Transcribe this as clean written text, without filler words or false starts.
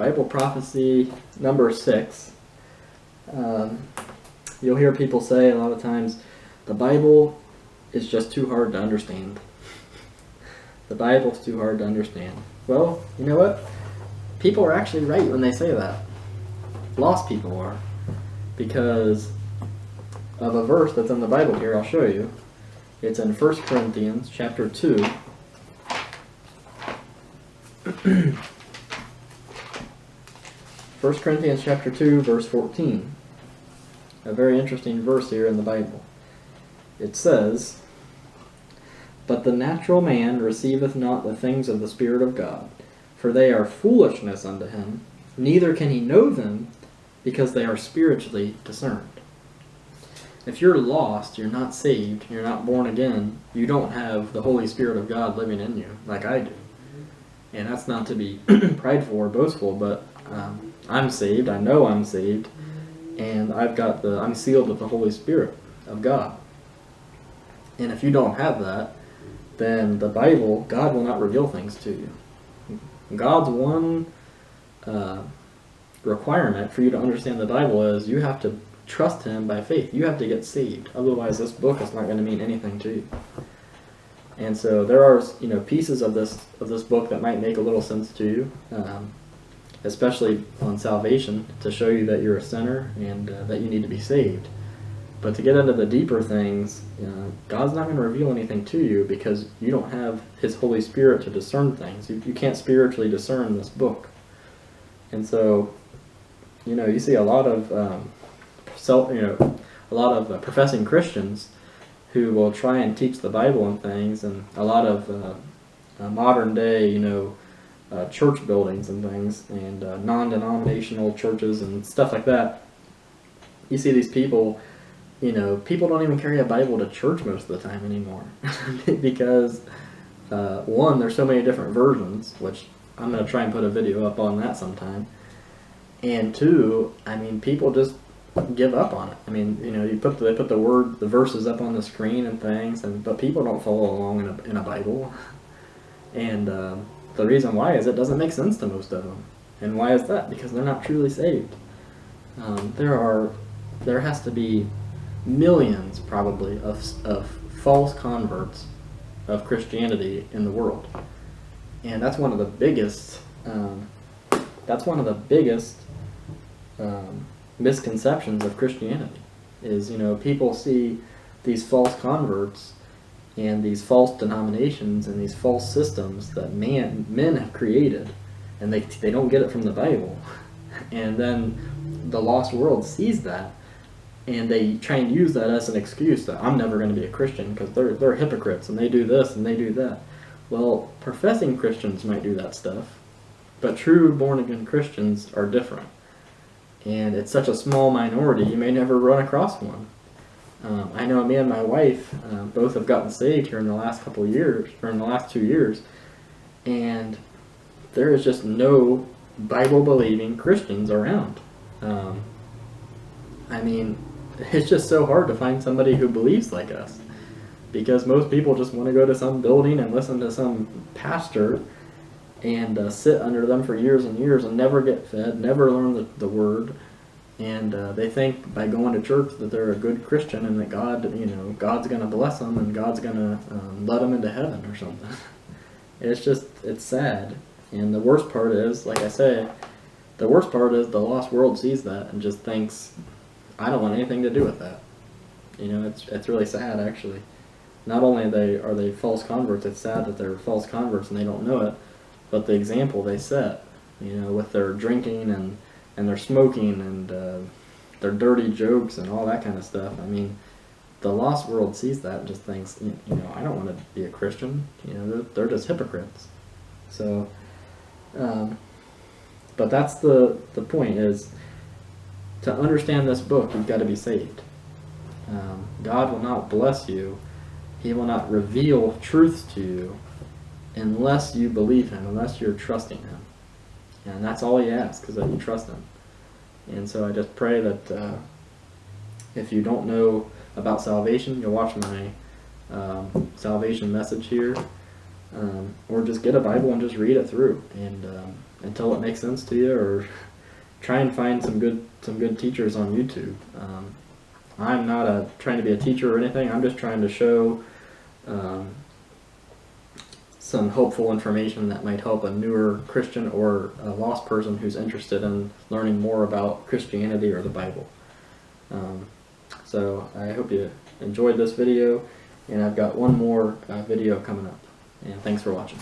Bible prophecy number 6. You'll hear people say a lot of times, the Bible is just too hard to understand. The Bible's too hard to understand. Well, you know what? People are actually right when they say that. Lost people are. Because of a verse that's in the Bible here, I'll show you. It's in 1 Corinthians chapter 2. 1 Corinthians chapter 2, verse 14. A very interesting verse here in the Bible. It says, "But the natural man receiveth not the things of the Spirit of God, for they are foolishness unto him, neither can he know them, because they are spiritually discerned." If you're lost, you're not saved, you're not born again, you don't have the Holy Spirit of God living in you, like I do. And that's not to be prideful or boastful, but I'm saved, I know I'm saved, and I'm sealed with the Holy Spirit of God. And if you don't have that, then the Bible, God will not reveal things to you. God's one requirement for you to understand the Bible is you have to trust Him by faith. You have to get saved. Otherwise, this book is not going to mean anything to you. And so there are, pieces of this book that might make a little sense to you, especially on salvation, to show you that you're a sinner and that you need to be saved. But to get into the deeper things, God's not going to reveal anything to you because you don't have His Holy Spirit to discern things. You can't spiritually discern this book. And so, you see a lot of professing Christians who will try and teach the Bible and things, and a lot of modern day, church buildings and things, and non-denominational churches and stuff like that. You see these people, people don't even carry a Bible to church most of the time anymore because, one, there's so many different versions, which I'm going to try and put a video up on that sometime, and two, people just give up on it. They put the verses up on the screen and things, but people don't follow along in a Bible. And the reason why is it doesn't make sense to most of them. And why is that? Because they're not truly saved. There has to be millions, probably, of false converts of Christianity in the world, and that's one of the biggest. Misconceptions of Christianity is, people see these false converts and these false denominations and these false systems that men have created, and they don't get it from the Bible. And then the lost world sees that, and they try and use that as an excuse that I'm never going to be a Christian because they're hypocrites and they do this and they do that. Well, professing Christians might do that stuff, but true born-again Christians are different. And it's such a small minority, you may never run across one. I know me and my wife both have gotten saved here in the last couple of years, or in the last 2 years, and there is just no Bible-believing Christians around. It's just so hard to find somebody who believes like us, because most people just want to go to some building and listen to some pastor and sit under them for years and years and never get fed, never learn the word, and they think by going to church that they're a good Christian and that God's going to bless them and God's going to let them into heaven or something. It's sad. And the worst part is, like I say, the lost world sees that and just thinks, I don't want anything to do with that. It's really sad, actually. Not only are they false converts, it's sad that they're false converts and they don't know it, but the example they set, with their drinking and their smoking and their dirty jokes and all that kind of stuff. The lost world sees that and just thinks, I don't want to be a Christian. They're just hypocrites. So, but that's the point is, to understand this book, you've got to be saved. God will not bless you. He will not reveal truths to you unless you believe Him, unless you're trusting Him. And that's all He asks, is that you trust Him. And so I just pray that if you don't know about salvation, you'll watch my salvation message here, or just get a Bible and just read it through. And until it makes sense to you, or try and find some good teachers on YouTube. I'm not trying to be a teacher or anything. I'm just trying to show some hopeful information that might help a newer Christian or a lost person who's interested in learning more about Christianity or the Bible. So I hope you enjoyed this video, and I've got one more video coming up. And thanks for watching.